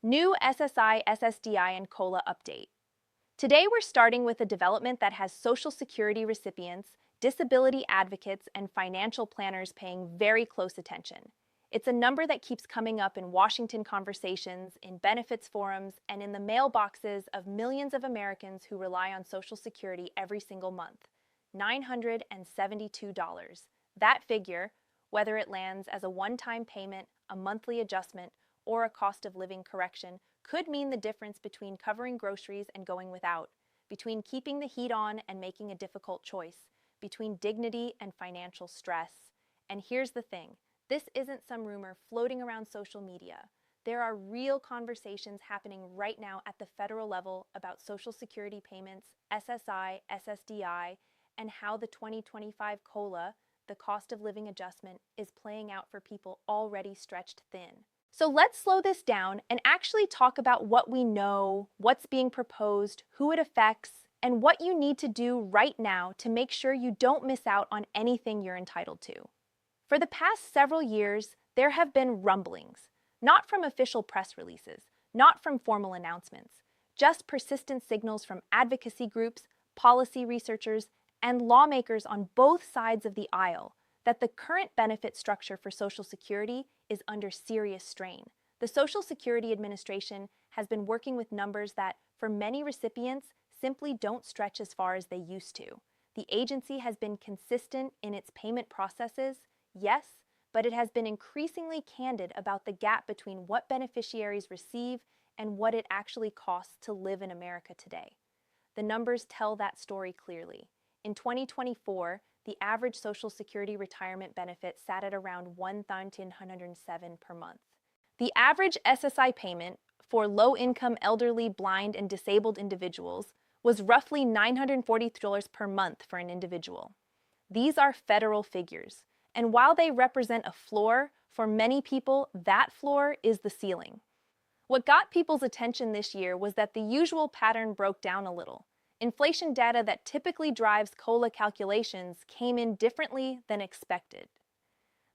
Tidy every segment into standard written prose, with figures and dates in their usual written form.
New SSI SSDI and COLA update. Today we're starting with a development that has Social Security recipients, disability advocates, and financial planners paying very close attention. It's a number that keeps coming up in Washington conversations, in benefits forums, and in the mailboxes of millions of Americans who rely on Social Security every single month. $972. That figure, whether it lands as a one-time payment, a monthly adjustment, or a cost of living correction, could mean the difference between covering groceries and going without, between keeping the heat on and making a difficult choice, between dignity and financial stress. And here's the thing, this isn't some rumor floating around social media. There are real conversations happening right now at the federal level about Social Security payments, SSI, SSDI, and how the 2025 COLA, the cost of living adjustment, is playing out for people already stretched thin. So let's slow this down and actually talk about what we know, what's being proposed, who it affects, and what you need to do right now to make sure you don't miss out on anything you're entitled to. For the past several years, there have been rumblings, not from official press releases, not from formal announcements, just persistent signals from advocacy groups, policy researchers, and lawmakers on both sides of the aisle that the current benefit structure for Social Security is under serious strain. The Social Security Administration has been working with numbers that, for many recipients, simply don't stretch as far as they used to. The agency has been consistent in its payment processes, yes, but it has been increasingly candid about the gap between what beneficiaries receive and what it actually costs to live in America today. The numbers tell that story clearly. In 2024, the average Social Security retirement benefit sat at around $1,907 per month. The average SSI payment for low-income elderly, blind, and disabled individuals was roughly $940 per month for an individual. These are federal figures, and while they represent a floor, for many people, that floor is the ceiling. What got people's attention this year was that the usual pattern broke down a little. Inflation data that typically drives COLA calculations came in differently than expected.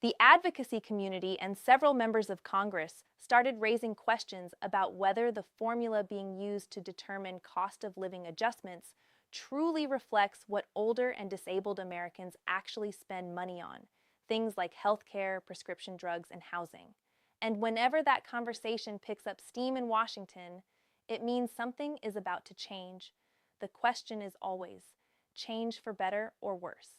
The advocacy community and several members of Congress started raising questions about whether the formula being used to determine cost of living adjustments truly reflects what older and disabled Americans actually spend money on, things like healthcare, prescription drugs, and housing. And whenever that conversation picks up steam in Washington, it means something is about to change. The question is always, change for better or worse?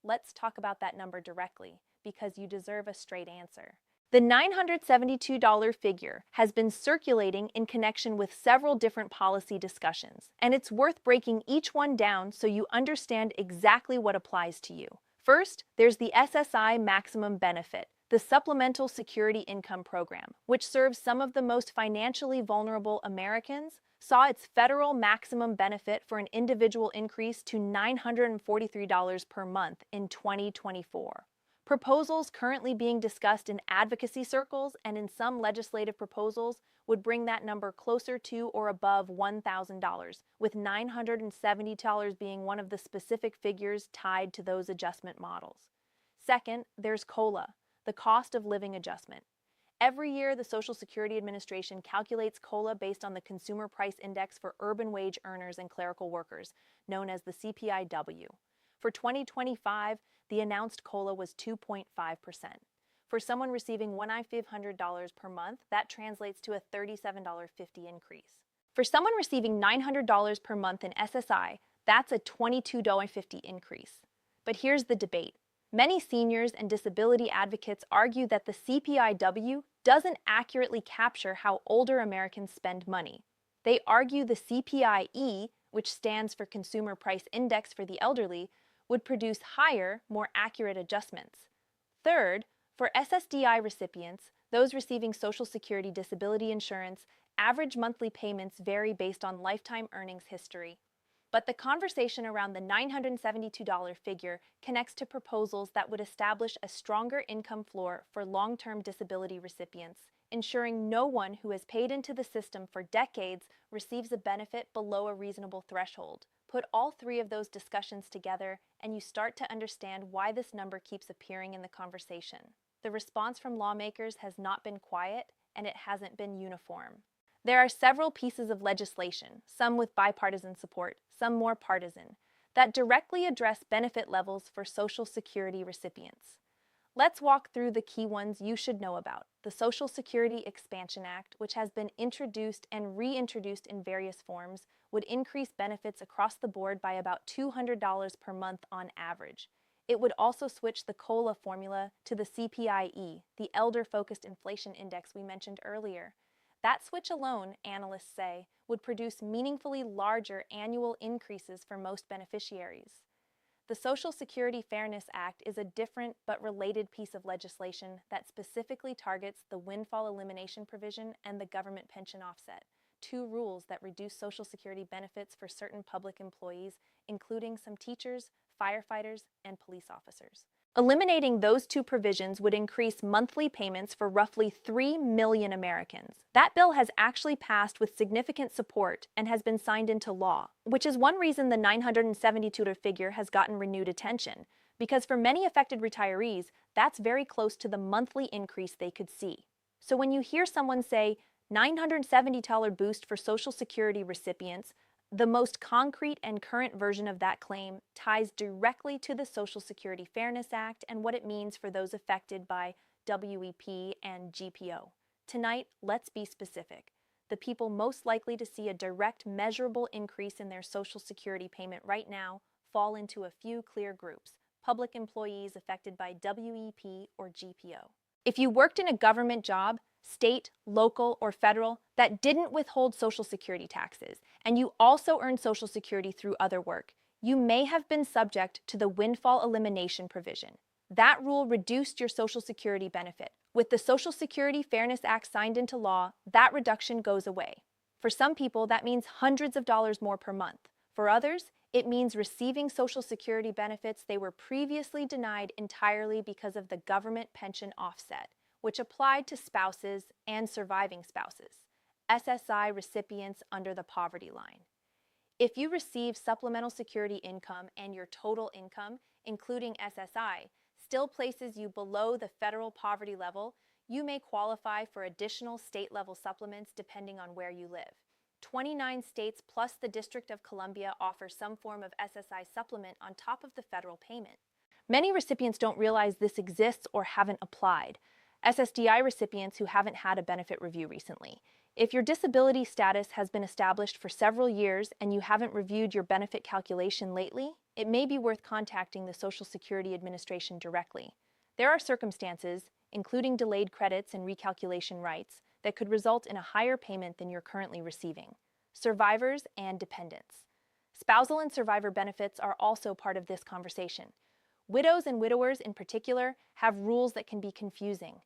Let's talk about that number directly, because you deserve a straight answer. The $972 figure has been circulating in connection with several different policy discussions, and it's worth breaking each one down so you understand exactly what applies to you. First, there's the SSI Maximum Benefit, the Supplemental Security Income Program, which serves some of the most financially vulnerable Americans, saw its federal maximum benefit for an individual increase to $943 per month in 2024. Proposals currently being discussed in advocacy circles and in some legislative proposals would bring that number closer to or above $1,000, with $970 being one of the specific figures tied to those adjustment models. Second, there's COLA, the cost of living adjustment. Every year, the Social Security Administration calculates COLA based on the Consumer Price Index for urban wage earners and clerical workers, known as the CPIW. For 2025, the announced COLA was 2.5%. For someone receiving $1,500 per month, that translates to a $37.50 increase. For someone receiving $900 per month in SSI, that's a $22.50 increase. But here's the debate. Many seniors and disability advocates argue that the CPIW doesn't accurately capture how older Americans spend money. They argue the CPIE, which stands for Consumer Price Index for the elderly, would produce higher, more accurate adjustments. Third, for SSDI recipients, those receiving Social Security disability insurance, average monthly payments vary based on lifetime earnings history. But the conversation around the $972 figure connects to proposals that would establish a stronger income floor for long-term disability recipients, ensuring no one who has paid into the system for decades receives a benefit below a reasonable threshold. Put all three of those discussions together, and you start to understand why this number keeps appearing in the conversation. The response from lawmakers has not been quiet, and it hasn't been uniform. There are several pieces of legislation, some with bipartisan support, some more partisan, that directly address benefit levels for Social Security recipients. Let's walk through the key ones you should know about. The Social Security Expansion Act, which has been introduced and reintroduced in various forms, would increase benefits across the board by about $200 per month on average. It would also switch the COLA formula to the CPIE, the Elder-Focused Inflation Index we mentioned earlier. That switch alone, analysts say, would produce meaningfully larger annual increases for most beneficiaries. The Social Security Fairness Act is a different but related piece of legislation that specifically targets the windfall elimination provision and the government pension offset, two rules that reduce Social Security benefits for certain public employees, including some teachers, firefighters, and police officers. Eliminating those two provisions would increase monthly payments for roughly 3 million Americans. That bill has actually passed with significant support and has been signed into law, which is one reason the 972 figure has gotten renewed attention, because for many affected retirees, that's very close to the monthly increase they could see. So when you hear someone say, $970 boost for Social Security recipients, the most concrete and current version of that claim ties directly to the Social Security Fairness Act and what it means for those affected by WEP and GPO. Tonight, let's be specific. The people most likely to see a direct, measurable increase in their Social Security payment right now fall into a few clear groups: public employees affected by WEP or GPO. If you worked in a government job, state, local, or federal, that didn't withhold Social Security taxes, and you also earned Social Security through other work, you may have been subject to the windfall elimination provision. That rule reduced your Social Security benefit. With the Social Security Fairness Act signed into law, that reduction goes away. For some people, that means hundreds of dollars more per month. For others, it means receiving Social Security benefits they were previously denied entirely because of the government pension offset, which applied to spouses and surviving spouses, SSI recipients under the poverty line. If you receive supplemental security income and your total income, including SSI, still places you below the federal poverty level, you may qualify for additional state-level supplements depending on where you live. 29 states plus the District of Columbia offer some form of SSI supplement on top of the federal payment. Many recipients don't realize this exists or haven't applied. SSDI recipients who haven't had a benefit review recently. If your disability status has been established for several years and you haven't reviewed your benefit calculation lately, it may be worth contacting the Social Security Administration directly. There are circumstances, including delayed credits and recalculation rights, that could result in a higher payment than you're currently receiving. Survivors and dependents. Spousal and survivor benefits are also part of this conversation. Widows and widowers in particular have rules that can be confusing.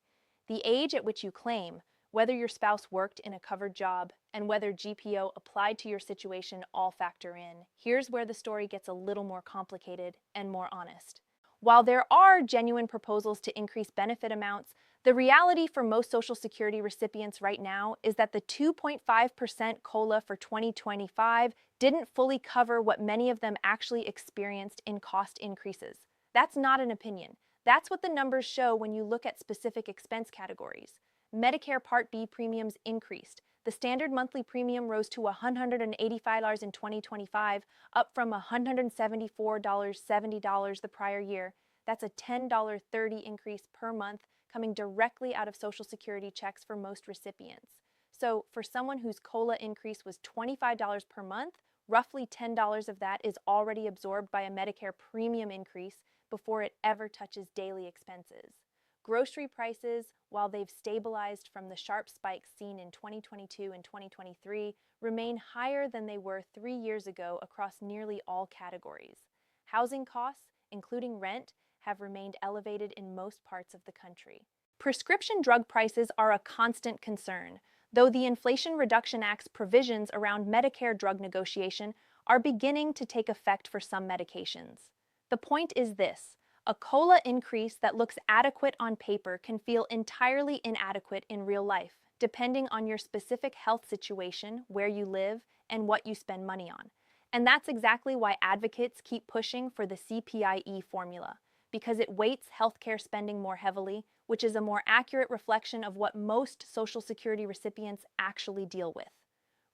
The age at which you claim, whether your spouse worked in a covered job, and whether GPO applied to your situation all factor in. Here's where the story gets a little more complicated and more honest. While there are genuine proposals to increase benefit amounts, the reality for most Social Security recipients right now is that the 2.5% COLA for 2025 didn't fully cover what many of them actually experienced in cost increases. That's not an opinion. That's what the numbers show when you look at specific expense categories. Medicare Part B premiums increased. The standard monthly premium rose to $185 in 2025, up from $174.70 the prior year. That's a $10.30 increase per month, coming directly out of Social Security checks for most recipients. So for someone whose COLA increase was $25 per month, roughly $10 of that is already absorbed by a Medicare premium increase before it ever touches daily expenses. Grocery prices, while they've stabilized from the sharp spikes seen in 2022 and 2023, remain higher than they were 3 years ago across nearly all categories. Housing costs, including rent, have remained elevated in most parts of the country. Prescription drug prices are a constant concern, though the Inflation Reduction Act's provisions around Medicare drug negotiation are beginning to take effect for some medications. The point is this: a COLA increase that looks adequate on paper can feel entirely inadequate in real life, depending on your specific health situation, where you live, and what you spend money on. And that's exactly why advocates keep pushing for the CPIE formula, because it weights healthcare spending more heavily, which is a more accurate reflection of what most Social Security recipients actually deal with.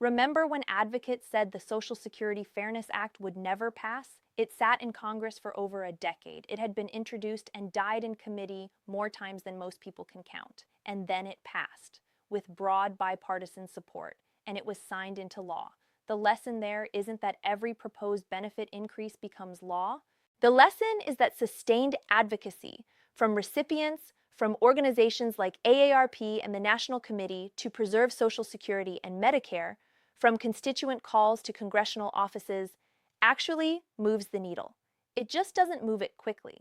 Remember when advocates said the Social Security Fairness Act would never pass? It sat in Congress for over a decade. It had been introduced and died in committee more times than most people can count. And then it passed, with broad bipartisan support, and it was signed into law. The lesson there isn't that every proposed benefit increase becomes law. The lesson is that sustained advocacy from recipients, from organizations like AARP and the National Committee to Preserve Social Security and Medicare, from constituent calls to congressional offices, actually moves the needle. It just doesn't move it quickly.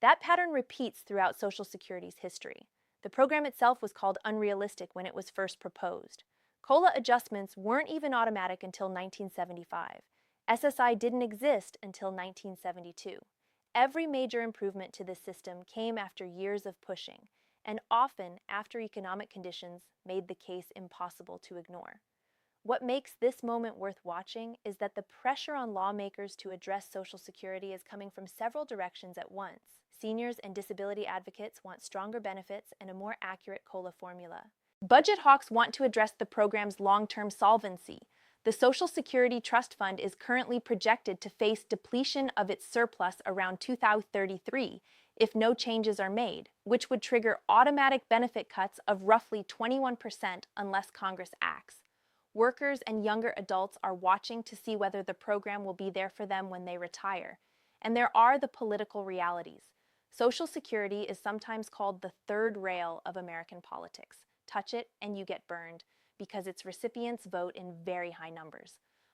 That pattern repeats throughout Social Security's history. The program itself was called unrealistic when it was first proposed. COLA adjustments weren't even automatic until 1975. SSI didn't exist until 1972. Every major improvement to this system came after years of pushing, and often after economic conditions made the case impossible to ignore. What makes this moment worth watching is that the pressure on lawmakers to address Social Security is coming from several directions at once. Seniors and disability advocates want stronger benefits and a more accurate COLA formula. Budget hawks want to address the program's long-term solvency. The Social Security Trust Fund is currently projected to face depletion of its surplus around 2033 if no changes are made, which would trigger automatic benefit cuts of roughly 21% unless Congress acts. Workers and younger adults are watching to see whether the program will be there for them when they retire. And there are the political realities. Social Security is sometimes called the third rail of American politics. Touch it and you get burned, because its recipients vote in very high numbers.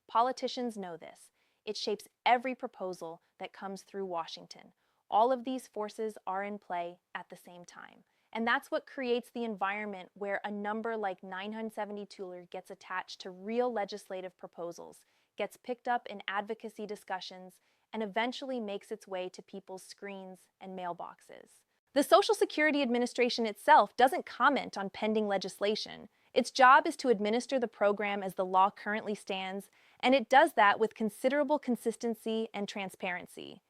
Politicians know this. It shapes every proposal that comes through Washington. All of these forces are in play at the same time. And that's what creates the environment where a number like 972 gets attached to real legislative proposals, gets picked up in advocacy discussions, and eventually makes its way to people's screens and mailboxes. The Social Security Administration itself doesn't comment on pending legislation. Its job is to administer the program as the law currently stands, and it does that with considerable consistency and transparency.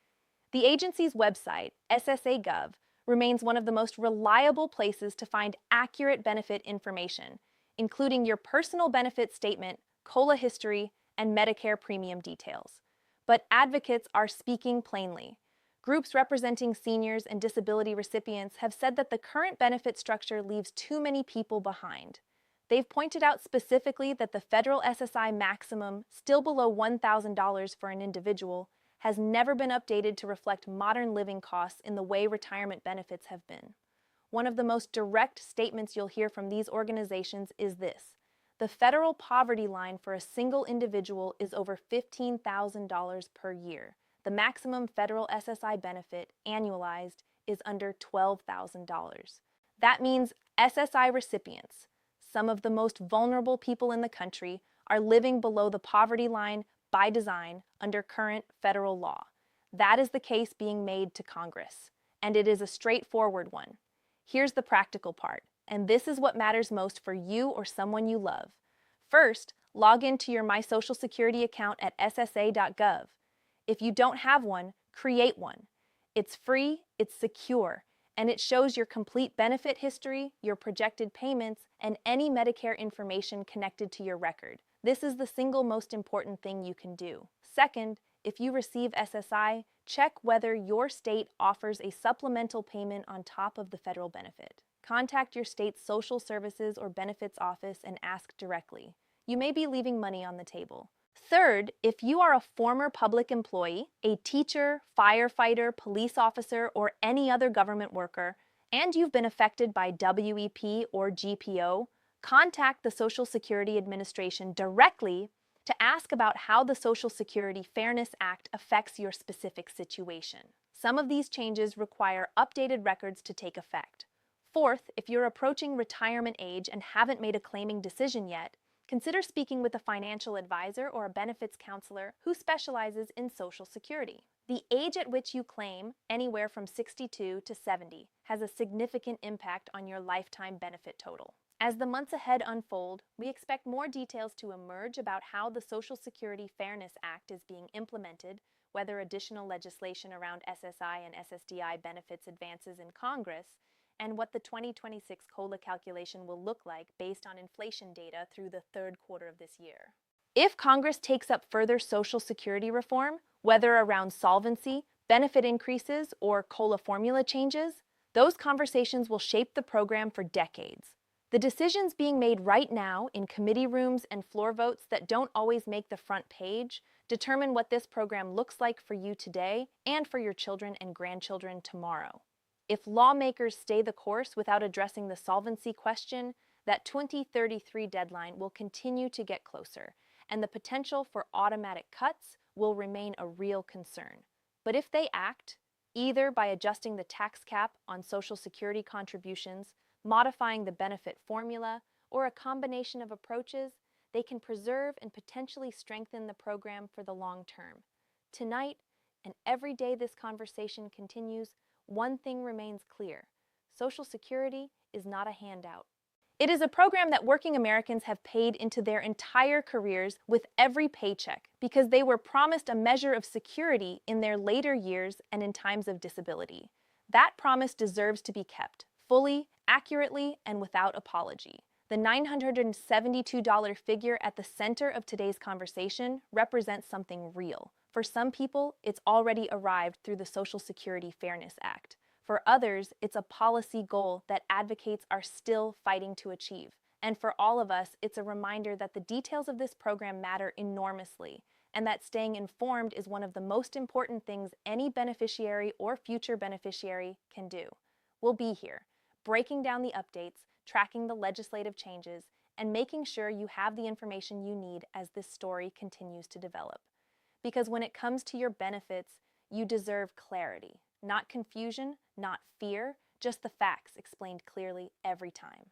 The agency's website, SSA.gov, remains one of the most reliable places to find accurate benefit information, including your personal benefit statement, COLA history, and Medicare premium details. But advocates are speaking plainly. Groups representing seniors and disability recipients have said that the current benefit structure leaves too many people behind. They've pointed out specifically that the federal SSI maximum, still below $1,000 for an individual, has never been updated to reflect modern living costs in the way retirement benefits have been. One of the most direct statements you'll hear from these organizations is this: the federal poverty line for a single individual is over $15,000 per year. The maximum federal SSI benefit, annualized, is under $12,000. That means SSI recipients, some of the most vulnerable people in the country, are living below the poverty line by design under current federal law. That is the case being made to Congress, and it is a straightforward one. Here's the practical part, and this is what matters most for you or someone you love. First, log into your My Social Security account at ssa.gov. If you don't have one, create one. It's free, it's secure, and it shows your complete benefit history, your projected payments, and any Medicare information connected to your record. This is the single most important thing you can do. Second, if you receive SSI, check whether your state offers a supplemental payment on top of the federal benefit. Contact your state's social services or benefits office and ask directly. You may be leaving money on the table. Third, if you are a former public employee, a teacher, firefighter, police officer, or any other government worker, and you've been affected by WEP or GPO, contact the Social Security Administration directly to ask about how the Social Security Fairness Act affects your specific situation. Some of these changes require updated records to take effect. Fourth, if you're approaching retirement age and haven't made a claiming decision yet, consider speaking with a financial advisor or a benefits counselor who specializes in Social Security. The age at which you claim, anywhere from 62 to 70, has a significant impact on your lifetime benefit total. As the months ahead unfold, we expect more details to emerge about how the Social Security Fairness Act is being implemented, whether additional legislation around SSI and SSDI benefits advances in Congress, and what the 2026 COLA calculation will look like based on inflation data through the third quarter of this year. If Congress takes up further Social Security reform, whether around solvency, benefit increases, or COLA formula changes, those conversations will shape the program for decades. The decisions being made right now in committee rooms and floor votes that don't always make the front page determine what this program looks like for you today and for your children and grandchildren tomorrow. If lawmakers stay the course without addressing the solvency question, that 2033 deadline will continue to get closer, and the potential for automatic cuts will remain a real concern. But if they act, either by adjusting the tax cap on Social Security contributions, modifying the benefit formula, or a combination of approaches, they can preserve and potentially strengthen the program for the long term. Tonight, and every day this conversation continues, one thing remains clear: Social Security is not a handout. It is a program that working Americans have paid into their entire careers with every paycheck because they were promised a measure of security in their later years and in times of disability. That promise deserves to be kept, fully, accurately, and without apology. The $972 figure at the center of today's conversation represents something real. For some people, it's already arrived through the Social Security Fairness Act. For others, it's a policy goal that advocates are still fighting to achieve. And for all of us, it's a reminder that the details of this program matter enormously, and that staying informed is one of the most important things any beneficiary or future beneficiary can do. We'll be here, breaking down the updates, tracking the legislative changes, and making sure you have the information you need as this story continues to develop. Because when it comes to your benefits, you deserve clarity, not confusion, not fear, just the facts explained clearly every time.